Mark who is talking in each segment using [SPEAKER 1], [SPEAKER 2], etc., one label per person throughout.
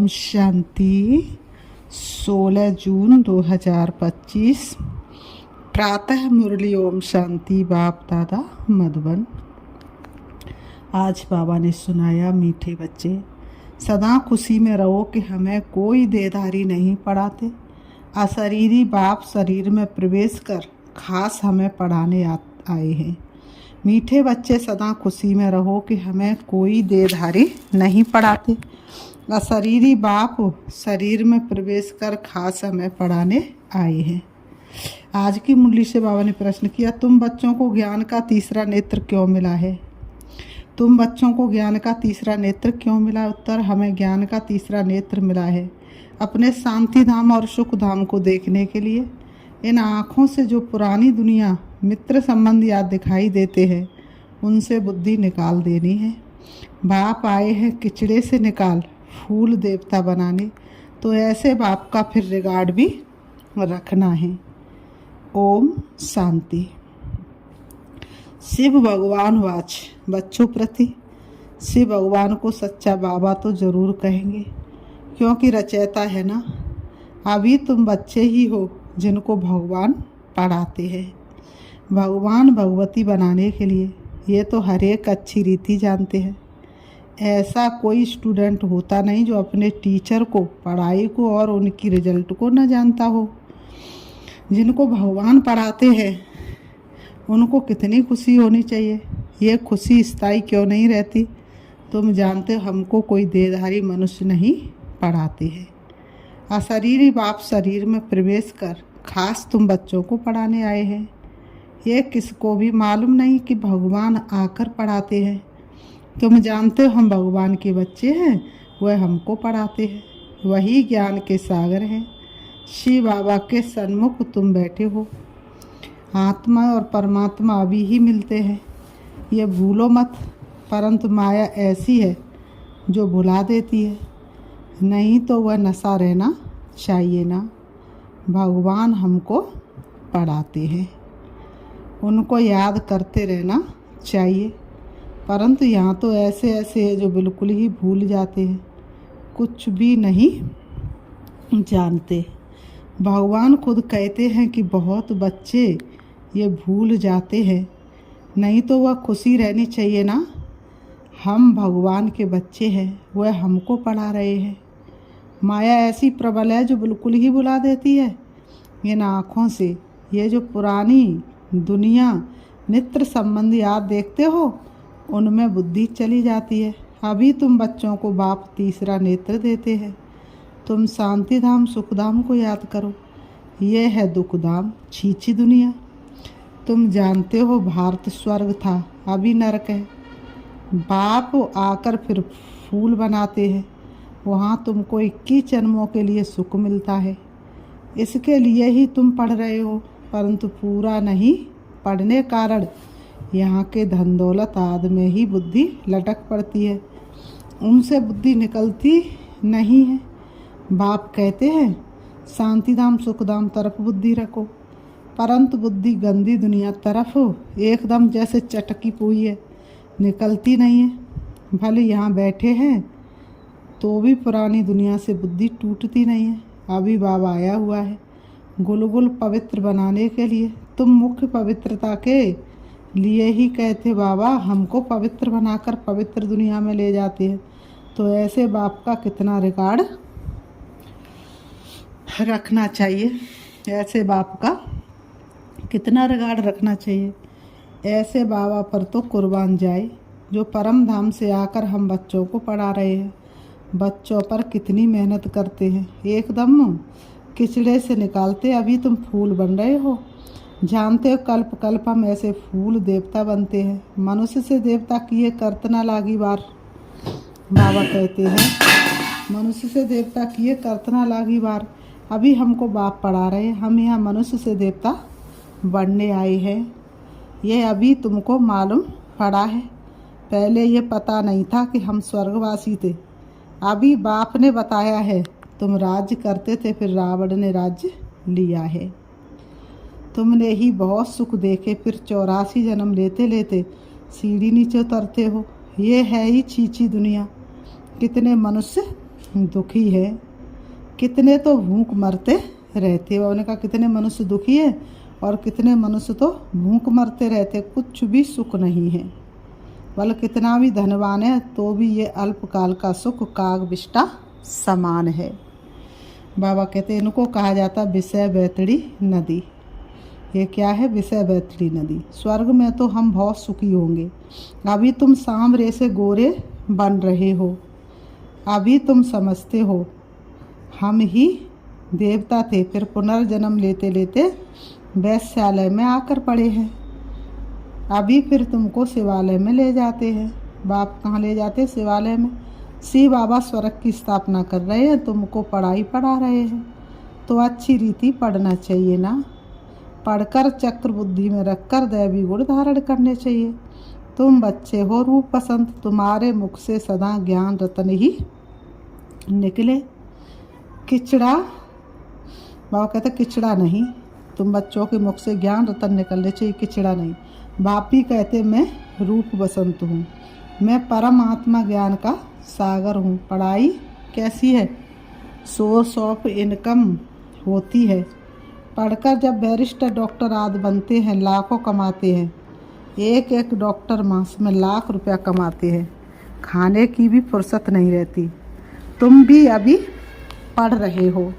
[SPEAKER 1] शांति। 16 जून 2025 प्रातः मुरली। ओम शांति। बाप दादा मधुबन। आज बाबा ने सुनाया, मीठे बच्चे सदा खुशी में रहो कि हमें कोई देदारी नहीं पढ़ाते। अशरीरी बाप शरीर में प्रवेश कर खास हमें पढ़ाने आए हैं। मीठे बच्चे सदा खुशी में रहो कि हमें कोई देधारी नहीं पढ़ाते। अशरीरी बाप शरीर में प्रवेश कर खास हमें पढ़ाने आए हैं। आज की मुरली से बाबा ने प्रश्न किया, तुम बच्चों को ज्ञान का तीसरा नेत्र क्यों मिला है? तुम बच्चों को ज्ञान का तीसरा नेत्र क्यों मिला? उत्तर, हमें ज्ञान का तीसरा नेत्र मिला है अपने शांति धाम और सुख धाम को देखने के लिए। इन आँखों से जो पुरानी दुनिया मित्र संबंध याद दिखाई देते हैं, उनसे बुद्धि निकाल देनी है। बाप आए हैं किचड़े से निकाल फूल देवता बनाने, तो ऐसे बाप का फिर रिगार्ड भी रखना है। ओम शांति। शिव भगवान वाच बच्चों प्रति। शिव भगवान को सच्चा बाबा तो ज़रूर कहेंगे, क्योंकि रचयिता है ना। अभी तुम बच्चे ही हो जिनको भगवान पढ़ाते हैं। भगवान भगवती बनाने के लिए ये तो हर एक अच्छी रीति जानते हैं। ऐसा कोई स्टूडेंट होता नहीं जो अपने टीचर को, पढ़ाई को और उनकी रिजल्ट को न जानता हो। जिनको भगवान पढ़ाते हैं उनको कितनी खुशी होनी चाहिए। ये खुशी स्थायी क्यों नहीं रहती? तुम जानते हो हमको कोई देधारी मनुष्य नहीं पढ़ाते हैं। अशरीरी बाप शरीर में प्रवेश कर खास तुम बच्चों को पढ़ाने आए हैं। ये किसको भी मालूम नहीं कि भगवान आकर पढ़ाते हैं। तुम जानते हो हम भगवान के बच्चे हैं, वह हमको पढ़ाते हैं। वही ज्ञान के सागर हैं। शिव बाबा के सन्मुख तुम बैठे हो। आत्मा और परमात्मा अभी ही मिलते हैं, ये भूलो मत। परंतु माया ऐसी है जो भुला देती है, नहीं तो वह नशा रहना चाहिए ना। भगवान हमको पढ़ाते हैं, उनको याद करते रहना चाहिए। परंतु यहाँ तो ऐसे ऐसे है जो बिल्कुल ही भूल जाते हैं, कुछ भी नहीं जानते। भगवान खुद कहते हैं कि बहुत बच्चे ये भूल जाते हैं, नहीं तो वह खुशी रहनी चाहिए ना। हम भगवान के बच्चे हैं, वह हमको पढ़ा रहे हैं। माया ऐसी प्रबल है जो बिल्कुल ही भुला देती है। इन आँखों से ये जो पुरानी दुनिया मित्र संबंध याद देखते हो, उनमें बुद्धि चली जाती है। अभी तुम बच्चों को बाप तीसरा नेत्र देते हैं। तुम शांति धाम सुख धाम को याद करो। ये है दुख धाम, छीछी दुनिया। तुम जानते हो भारत स्वर्ग था, अभी नरक है। बाप आकर फिर फूल बनाते हैं, वहाँ तुमको 21 जन्मों के लिए सुख मिलता है। इसके लिए ही तुम पढ़ रहे हो, परंतु पूरा नहीं पढ़ने कारण यहाँ के धन दौलत आदि में ही बुद्धि लटक पड़ती है, उनसे बुद्धि निकलती नहीं है। बाप कहते हैं शांति धाम सुख धाम तरफ बुद्धि रखो, परंतु बुद्धि गंदी दुनिया तरफ एकदम जैसे चटकी हुई है, निकलती नहीं है। भले यहाँ बैठे हैं तो भी पुरानी दुनिया से बुद्धि टूटती नहीं है। अभी बाबा आया हुआ है गुलगुल पवित्र बनाने के लिए। तुम मुख्य पवित्रता के लिए ही कहते बाबा हमको पवित्र बनाकर पवित्र दुनिया में ले जाते हैं, तो ऐसे बाप का कितना रिकॉर्ड रखना चाहिए। ऐसे बाप का कितना रिकॉर्ड रखना चाहिए। ऐसे बाबा पर तो कुर्बान जाए जो परम धाम से आकर हम बच्चों को पढ़ा रहे हैं। बच्चों पर कितनी मेहनत करते हैं, एकदम किचड़े से निकालते। अभी तुम फूल बन रहे हो। जानते हो कल्प कल्प हम ऐसे फूल देवता बनते हैं। मनुष्य से देवता किए करतना लागी बार। बाबा कहते हैं मनुष्य से देवता किए करतना लागी बार। अभी हमको बाप पढ़ा रहे हैं, हम यहाँ मनुष्य से देवता बनने आए हैं। ये अभी तुमको मालूम पड़ा है, पहले ये पता नहीं था कि हम स्वर्गवासी थे। अभी बाप ने बताया है। तुम राज्य करते थे, फिर रावण ने राज्य लिया है। तुमने ही बहुत सुख देखे, फिर 84 जन्म लेते लेते सीढ़ी नीचे उतरते हो। ये है ही छीछी दुनिया। कितने मनुष्य दुखी है, कितने तो भूख मरते रहते। बाबा ने कहा कितने मनुष्य दुखी है और कितने मनुष्य तो भूख मरते रहते, कुछ भी सुख नहीं है। बोले कितना भी धनवान है तो भी ये अल्पकाल का सुख काग विष्टा समान है। बाबा कहते इनको कहा जाता विषय बैतड़ी नदी। ये क्या है? विषय बैतड़ी नदी। स्वर्ग में तो हम बहुत सुखी होंगे, अभी तुम सांवरे से गोरे बन रहे हो। अभी तुम समझते हो हम ही देवता थे, फिर पुनर्जन्म लेते लेते वैश्यालय में आकर पड़े हैं। अभी फिर तुमको शिवालय में ले जाते हैं। बाप कहाँ ले जाते? शिवालय में। शिव बाबा स्वर्ग की स्थापना कर रहे हैं, तुमको पढ़ाई पढ़ा रहे हैं, तो अच्छी रीति पढ़ना चाहिए ना। पढ़कर चक्र बुद्धि में रखकर दैवी गुण धारण करने चाहिए। तुम बच्चे हो रूप पसंद, तुम्हारे मुख से सदा ज्ञान रतन ही निकले। किचड़ा, बाबा कहते किचड़ा नहीं, तुम बच्चों के मुख से ज्ञान रतन निकलने चाहिए, किचड़ा नहीं। बापी कहते मैं रूप बसंत हूँ, मैं परमात्मा ज्ञान का सागर हूँ। पढ़ाई कैसी है? सोर्स ऑफ इनकम होती है। पढ़कर जब बैरिस्टर डॉक्टर आदि बनते हैं, लाखों कमाते हैं। एक एक डॉक्टर मास में लाख रुपया कमाते हैं, खाने की भी फुर्सत नहीं रहती। तुम भी अभी पढ़ रहे हो।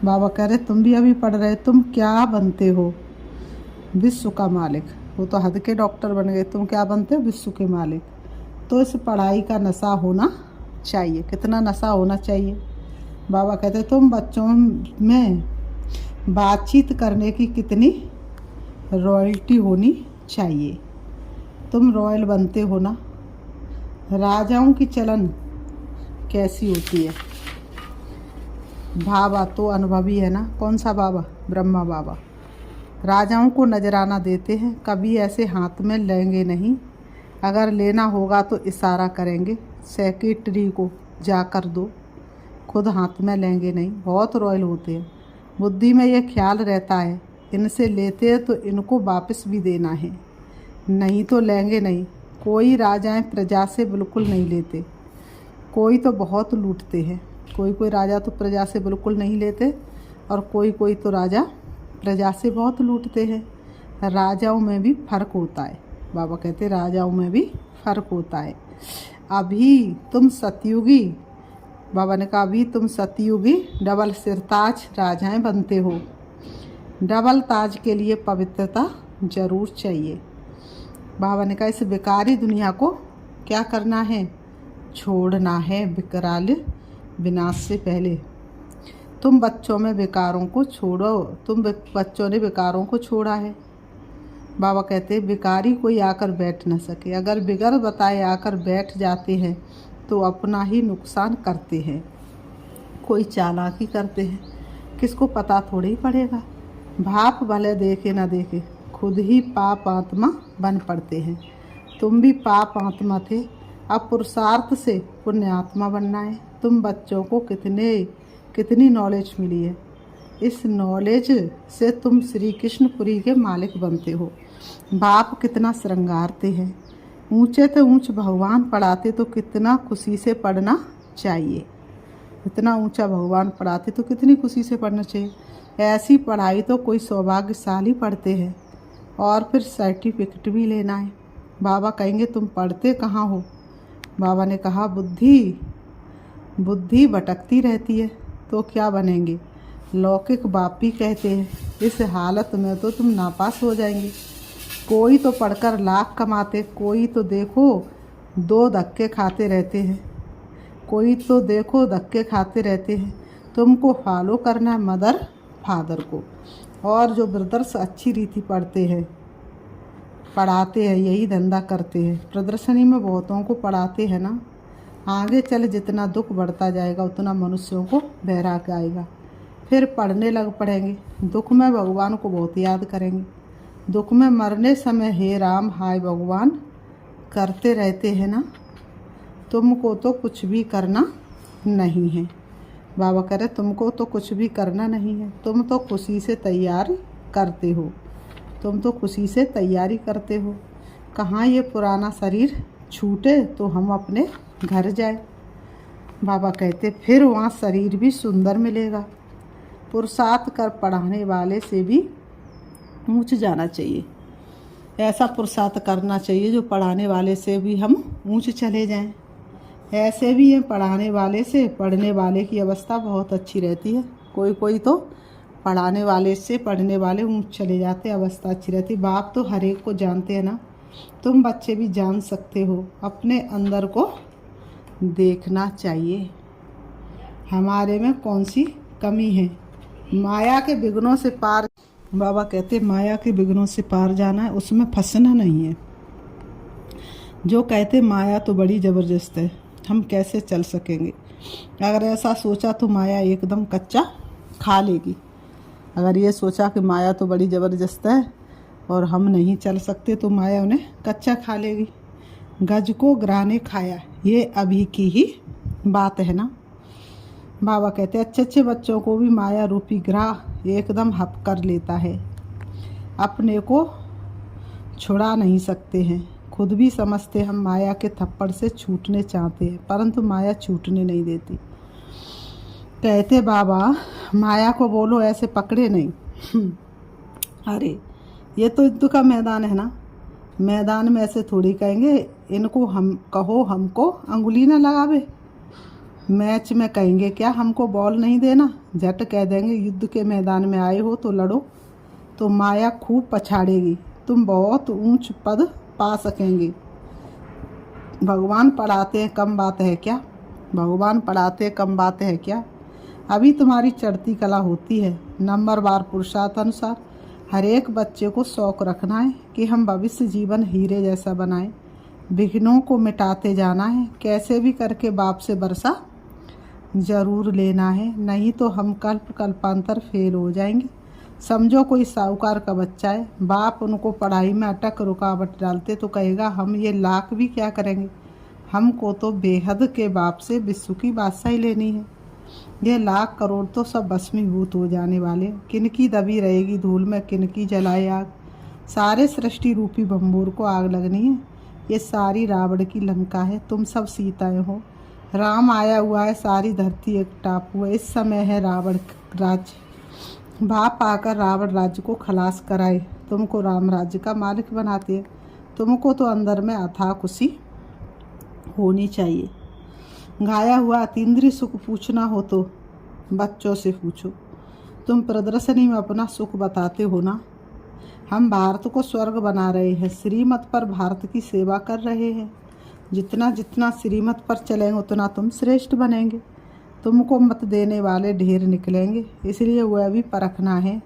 [SPEAKER 1] बाबा कह रहे तुम भी अभी पढ़ रहे, तुम क्या बनते हो? विश्व का मालिक। वो तो हद के डॉक्टर बन गए, तुम क्या बनते हो? विश्व के मालिक। तो इस पढ़ाई का नशा होना चाहिए। कितना नशा होना चाहिए? बाबा कहते तुम बच्चों में बातचीत करने की कितनी रॉयल्टी होनी चाहिए। तुम रॉयल बनते हो ना। राजाओं की चलन कैसी होती है? बाबा तो अनुभवी है ना। कौन सा बाबा? ब्रह्मा बाबा। राजाओं को नजराना देते हैं, कभी ऐसे हाथ में लेंगे नहीं। अगर लेना होगा तो इशारा करेंगे, सेक्रेटरी को जाकर दो, खुद हाथ में लेंगे नहीं। बहुत रॉयल होते हैं। बुद्धि में ये ख्याल रहता है इनसे लेते हैं तो इनको वापस भी देना है, नहीं तो लेंगे नहीं। कोई राजाएं प्रजा से बिल्कुल नहीं लेते, कोई तो बहुत लूटते हैं। कोई कोई राजा तो प्रजा से बिल्कुल नहीं लेते और कोई कोई तो राजा प्रजा से बहुत लूटते हैं। राजाओं में भी फ़र्क होता है। बाबा कहते राजाओं में भी फ़र्क होता है। अभी तुम सतयुगी, बाबा ने कहा अभी तुम सतयुगी डबल सिरताज राजाएं बनते हो। डबल ताज के लिए पवित्रता जरूर चाहिए। बाबा ने कहा इस बेकारी दुनिया को क्या करना है? छोड़ना है विकराल विनाश से पहले। तुम बच्चों में विकारों को छोड़ो, तुम बच्चों ने विकारों को छोड़ा है। बाबा कहते विकारी कोई आकर बैठ न सके। अगर बिगर बताए आकर बैठ जाते हैं तो अपना ही नुकसान करते हैं। कोई चालाकी करते हैं, किसको पता थोड़ी पड़ेगा। भाप भले देखे ना देखे, खुद ही पाप आत्मा बन पड़ते हैं। तुम भी पाप आत्मा थे, अब पुरुषार्थ से पुण्य आत्मा बनना है। तुम बच्चों को कितनी नॉलेज मिली है। इस नॉलेज से तुम श्री कृष्णपुरी के मालिक बनते हो। बाप कितना श्रृंगारते हैं। ऊंचे तो ऊंच भगवान पढ़ाते तो कितना खुशी से पढ़ना चाहिए। इतना ऊंचा भगवान पढ़ाते तो कितनी खुशी से पढ़ना चाहिए। ऐसी पढ़ाई तो कोई सौभाग्यशाली पढ़ते हैं और फिर सर्टिफिकेट भी लेना है। बाबा कहेंगे तुम पढ़ते कहाँ हो? बाबा ने कहा बुद्धि भटकती रहती है तो क्या बनेंगे? लौकिक बापी कहते हैं इस हालत में तो तुम नापास हो जाएंगे। कोई तो पढ़कर लाख कमाते, कोई तो देखो 2 धक्के खाते रहते हैं, कोई तो देखो धक्के खाते रहते हैं। तुमको फॉलो करना है मदर फादर को। और जो ब्रदर्स अच्छी रीति पढ़ते हैं, पढ़ाते हैं, यही धंधा करते हैं। प्रदर्शनी में बहुतों को पढ़ाते हैं ना। आगे चल जितना दुख बढ़ता जाएगा उतना मनुष्यों को बैराग आएगा, फिर पढ़ने लग पड़ेंगे। दुख में भगवान को बहुत याद करेंगे। दुख में मरने समय हे राम हाय भगवान करते रहते हैं ना। तुमको तो कुछ भी करना नहीं है। बाबा कह रहे तुमको तो कुछ भी करना नहीं है, तुम तो खुशी से तैयार करते हो। तुम तो खुशी से तैयारी करते हो। कहाँ ये पुराना शरीर छूटे तो हम अपने घर जाए। बाबा कहते फिर वहाँ शरीर भी सुंदर मिलेगा। पुरुषार्थ कर पढ़ाने वाले से भी ऊंच जाना चाहिए। ऐसा पुरुषार्थ करना चाहिए जो पढ़ाने वाले से भी हम ऊंच चले जाएं। ऐसे भी है पढ़ाने वाले से पढ़ने वाले की अवस्था बहुत अच्छी रहती है। कोई कोई तो पढ़ाने वाले से पढ़ने वाले ऊंच चले जाते, अवस्था अच्छी रहती। बाप तो हर एक को जानते हैं ना, तुम बच्चे भी जान सकते हो। अपने अंदर को देखना चाहिए, हमारे में कौन सी कमी है। माया के विघ्नों से पार, बाबा कहते माया के विघ्नों से पार जाना है, उसमें फंसना नहीं है। जो कहते माया तो बड़ी ज़बरदस्त है, हम कैसे चल सकेंगे। अगर ऐसा सोचा तो माया एकदम कच्चा खा लेगी। अगर ये सोचा कि माया तो बड़ी ज़बरदस्त है और हम नहीं चल सकते तो माया उन्हें कच्चा खा लेगी। गज को ग्राह ने खाया, ये अभी की ही बात है ना। बाबा कहते अच्छे अच्छे बच्चों को भी माया रूपी ग्राह एकदम हप कर लेता है। अपने को छुड़ा नहीं सकते हैं। खुद भी समझते हम माया के थप्पड़ से छूटने चाहते हैं, परंतु माया छूटने नहीं देती। कहते बाबा माया को बोलो ऐसे पकड़े नहीं। अरे ये तो युद्ध का मैदान है ना, मैदान में ऐसे थोड़ी कहेंगे इनको हम कहो हमको अंगुली ना लगावे। मैच में कहेंगे क्या हमको बॉल नहीं देना, झट कह देंगे युद्ध के मैदान में आए हो तो लड़ो। तो माया खूब पछाड़ेगी, तुम बहुत ऊंच पद पा सकेंगे। भगवान पढ़ाते हैं कम बात है क्या, भगवान पढ़ाते हैं कम बात है क्या। अभी तुम्हारी चढ़ती कला होती है। नंबरवार पुरुषार्थ अनुसार हर एक बच्चे को शौक रखना है कि हम भविष्य जीवन हीरे जैसा बनाएं। विघ्नों को मिटाते जाना है, कैसे भी करके बाप से बरसा ज़रूर लेना है, नहीं तो हम कल्पांतर फेल हो जाएंगे। समझो कोई साहूकार का बच्चा है, बाप उनको पढ़ाई में अटक रुकावट डालते तो कहेगा हम ये लाख भी क्या करेंगे, हमको तो बेहद के बाप से विश्व की बादशाही लेनी है। ये लाख करोड़ तो सब भस्मीभूत हो जाने वाले, किनकी दबी रहेगी धूल में, किनकी जलाए आग। सारे सृष्टि रूपी भंबूर को आग लगनी है। ये सारी रावण की लंका है, तुम सब सीताएं हो। राम आया हुआ है, सारी धरती एक टापू है। इस समय है रावण राज्य। बाप आकर रावण राज्य को खलास कराए, तुमको राम राज्य का मालिक बनाते हैं। तुमको तो अंदर में अथाह खुशी होनी चाहिए। गाया हुआ अतीन्द्रिय सुख पूछना हो तो बच्चों से पूछो। तुम प्रदर्शनी में अपना सुख बताते हो ना। हम भारत को स्वर्ग बना रहे हैं, श्रीमत पर भारत की सेवा कर रहे हैं। जितना जितना श्रीमत पर चलेंगे उतना तुम श्रेष्ठ बनेंगे। तुमको मत देने वाले ढेर निकलेंगे, इसलिए वह भी परखना है।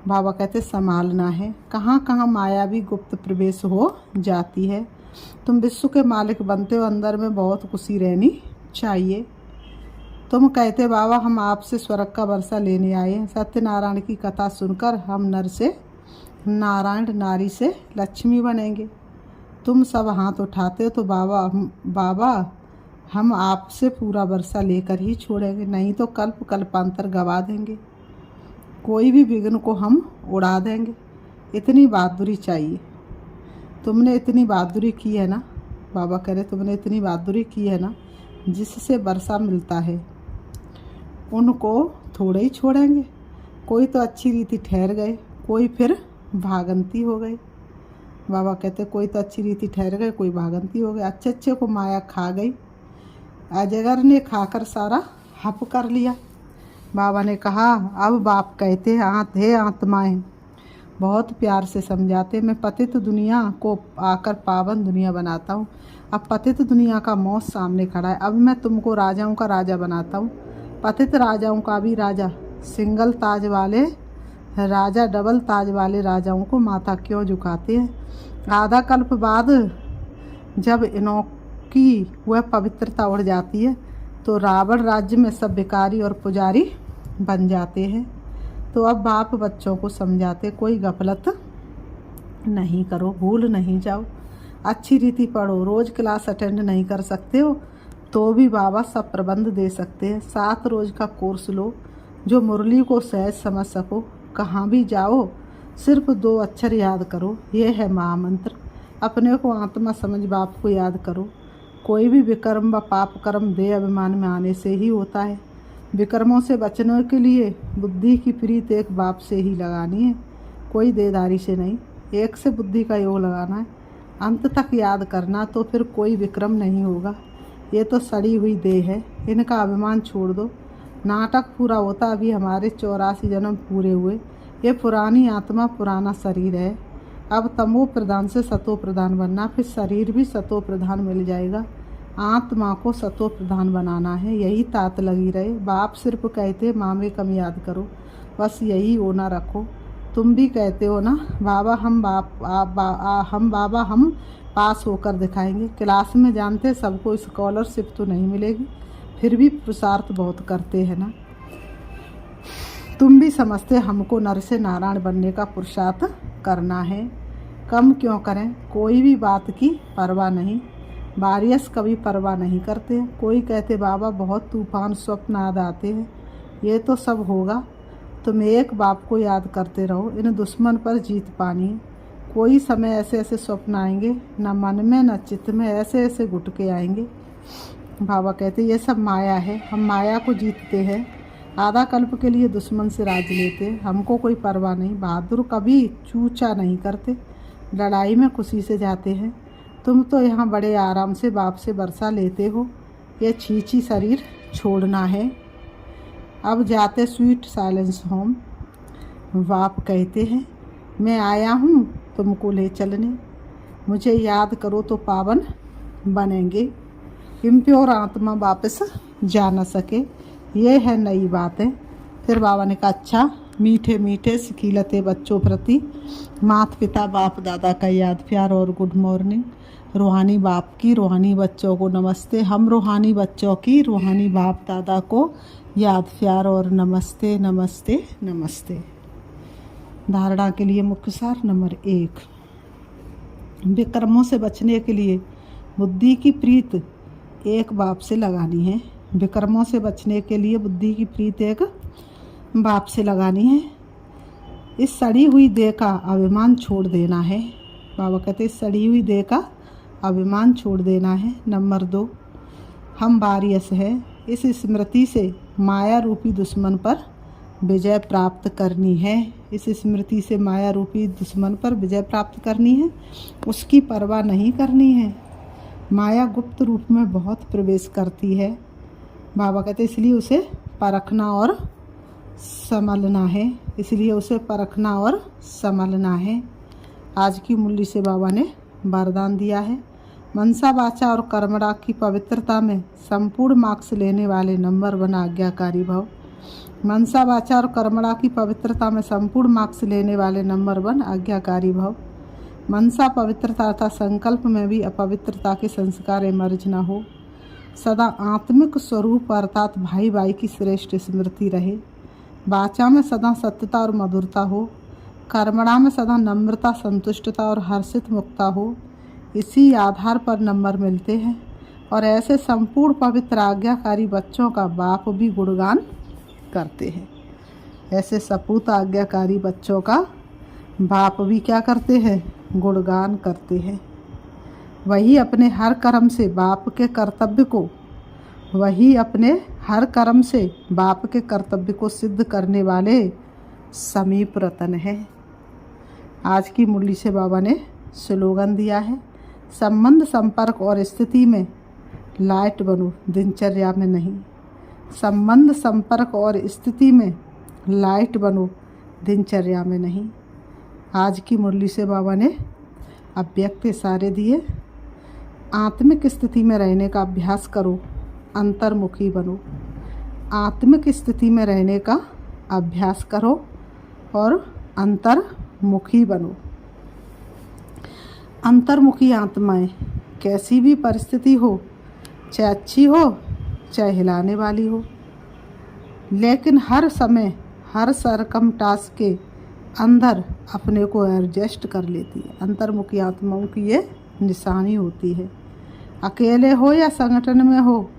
[SPEAKER 1] बाबा कहते संभालना है। कहाँ कहाँ माया भी गुप्त प्रवेश हो जाती है। तुम विश्व के मालिक बनते हो, अंदर में बहुत खुशी रहनी चाहिए। तुम कहते बाबा हम आपसे स्वर्ग का वर्षा लेने आए हैं। सत्यनारायण की कथा सुनकर हम नर से नारायण, नारी से लक्ष्मी बनेंगे। तुम सब हाथ उठाते हो तो बाबा हम आपसे पूरा वर्षा लेकर ही छोड़ेंगे, नहीं तो कल्पांतर गवा देंगे। कोई भी विघ्न को हम उड़ा देंगे। इतनी बहादुरी चाहिए। तुमने इतनी बहादुरी की है ना, बाबा कह रहे तुमने इतनी बहादुरी की है ना, जिससे वर्षा मिलता है। उनको थोड़े ही छोड़ेंगे। कोई तो अच्छी रीति ठहर गए, कोई फिर भागंती हो गई। बाबा कहते कोई तो अच्छी रीति ठहर गए, कोई भागंती हो गए। अच्छे अच्छे को माया खा गई। अजगर ने खाकर सारा हप कर लिया। बाबा ने कहा अब बाप कहते हे आत्माएं, बहुत प्यार से समझाते। मैं पतित दुनिया को आकर पावन दुनिया बनाता हूँ। अब पतित दुनिया का मौत सामने खड़ा है। अब मैं तुमको राजाओं का राजा बनाता हूँ। पतित राजाओं का भी राजा, सिंगल ताज वाले राजा डबल ताज वाले राजाओं को माथा क्यों झुकाते हैं। आधा कल्प बाद जब इनों की वह पवित्रता उड़ जाती है तो रावण राज्य में सब भिखारी और पुजारी बन जाते हैं। तो अब बाप बच्चों को समझाते कोई गफलत नहीं करो, भूल नहीं जाओ, अच्छी रीति पढ़ो। रोज़ क्लास अटेंड नहीं कर सकते हो तो भी बाबा सब प्रबंध दे सकते हैं। 7 रोज़ का कोर्स लो जो मुरली को सहज समझ सको। कहाँ भी जाओ सिर्फ 2 अक्षर याद करो, ये है महामंत्र। अपने को आत्मा समझ बाप को याद करो। कोई भी विक्रम व पाप कर्म देह अभिमान में आने से ही होता है। विक्रमों से बचने के लिए बुद्धि की प्रीत एक बाप से ही लगानी है, कोई देहधारी से नहीं। एक से बुद्धि का योग लगाना है, अंत तक याद करना, तो फिर कोई विक्रम नहीं होगा। ये तो सड़ी हुई देह है, इनका अभिमान छोड़ दो। नाटक पूरा होता अभी हमारे 84 जन्म पूरे हुए। ये पुरानी आत्मा पुराना शरीर है। अब तमो प्रधान से सतो प्रधान बनना, फिर शरीर भी सतो प्रधान मिल जाएगा। आत्मा को सतो प्रधान बनाना है, यही तात लगी रहे। बाप सिर्फ कहते माँ में कम याद करो, बस यही होना रखो। तुम भी कहते हो ना बाबा हम पास होकर दिखाएंगे। क्लास में जानते सबको स्कॉलरशिप तो नहीं मिलेगी, फिर भी पुरुषार्थ बहुत करते हैं ना। तुम भी समझते हमको नर से नारायण बनने का पुरुषार्थ करना है। कम क्यों करें, कोई भी बात की परवाह नहीं। वारियस कभी परवाह नहीं करते। कोई कहते बाबा बहुत तूफान स्वप्न याद आते हैं, ये तो सब होगा। तुम एक बाप को याद करते रहो, इन दुश्मन पर जीत पानी है। कोई समय ऐसे ऐसे स्वप्न आएंगे, न मन में न चित्त में, ऐसे ऐसे गुटके आएंगे। बाबा कहते ये सब माया है, हम माया को जीतते हैं। आधा कल्प के लिए दुश्मन से राज लेते, हमको कोई परवाह नहीं। बहादुर कभी चूचा नहीं करते, लड़ाई में खुशी से जाते हैं। तुम तो यहाँ बड़े आराम से बाप से वर्षा लेते हो। ये छीछी शरीर छोड़ना है। अब जाते स्वीट साइलेंस होम। बाप कहते हैं मैं आया हूँ तुमको ले चलने, मुझे याद करो तो पावन बनेंगे। इम्प्योर आत्मा वापस जा न सके, ये है नई बातें। फिर बाबा ने कहा अच्छा, मीठे मीठे सिखिलते बच्चों प्रति माता पिता बाप दादा का याद प्यार और गुड मॉर्निंग। रूहानी बाप की रूहानी बच्चों को नमस्ते। हम रूहानी बच्चों की रूहानी बाप दादा को याद प्यार और नमस्ते नमस्ते नमस्ते। धारणा के लिए मुख्य सार नंबर 1, विक्रमों से बचने के लिए बुद्धि की प्रीत एक बाप से लगानी है। विक्रमों से बचने के लिए बुद्धि की प्रीत एक बाप से लगानी है। इस सड़ी हुई देह का अभिमान छोड़ देना है। बाबा कहते इस सड़ी हुई देह का अभिमान छोड़ देना है। नंबर 2, हम वारियस है। इस स्मृति से माया रूपी दुश्मन पर विजय प्राप्त करनी है। इस स्मृति से माया रूपी दुश्मन पर विजय प्राप्त करनी है, उसकी परवाह नहीं करनी है। माया गुप्त रूप में बहुत प्रवेश करती है। बाबा कहते इसलिए उसे परखना और संभलना है, इसलिए उसे परखना और संभलना है। आज की मुरली से बाबा ने वरदान दिया है, मनसा वाचा और कर्मणा की पवित्रता में संपूर्ण मार्क्स लेने वाले नंबर 1 आज्ञाकारी भव। मनसा वाचा और कर्मणा की पवित्रता में संपूर्ण मार्क्स लेने वाले नंबर 1 आज्ञाकारी भव। मनसा पवित्रता तथा संकल्प में भी अपवित्रता के संस्कार एमर्ज न हो। सदा आत्मिक स्वरूप अर्थात भाई भाई की श्रेष्ठ स्मृति रहे। वाचा में सदा सत्यता और मधुरता हो। कर्मणा में सदा नम्रता संतुष्टता और हर्षित मुक्ता हो। इसी आधार पर नंबर मिलते हैं और ऐसे संपूर्ण पवित्र आज्ञाकारी बच्चों का बाप भी गुणगान करते हैं। ऐसे सपूत आज्ञाकारी बच्चों का बाप भी क्या करते हैं, गुणगान करते हैं। वही अपने हर कर्म से बाप के कर्तव्य को सिद्ध करने वाले समीप रतन है। आज की मुरली से बाबा ने स्लोगन दिया है, संबंध संपर्क और स्थिति में लाइट बनो, दिनचर्या में नहीं। संबंध संपर्क और स्थिति में लाइट बनो, दिनचर्या में नहीं। आज की मुरली से बाबा ने अव्यक्त इशारे दिए। आत्मिक स्थिति में रहने का अभ्यास करो, अंतर्मुखी बनो। आत्मिक स्थिति में रहने का अभ्यास करो और अंतर्मुखी बनो। अंतर्मुखी आत्माएं कैसी भी परिस्थिति हो, चाहे अच्छी हो चाहे हिलाने वाली हो, लेकिन हर समय हर सरकम टास्क के अंदर अपने को एडजस्ट कर लेती है। अंतर्मुखी आत्माओं की ये निशानी होती है। अकेले हो या संगठन में हो,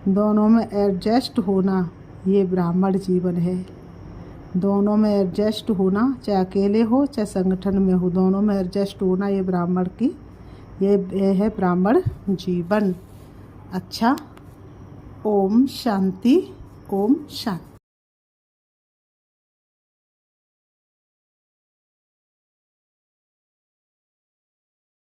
[SPEAKER 1] दोनों में एडजस्ट होना ये ब्राह्मण जीवन है। दोनों में एडजस्ट होना, चाहे अकेले हो चाहे संगठन में हो, दोनों में एडजस्ट होना ये ब्राह्मण की ये है ब्राह्मण जीवन। अच्छा, ओम शांति, ओम शांति।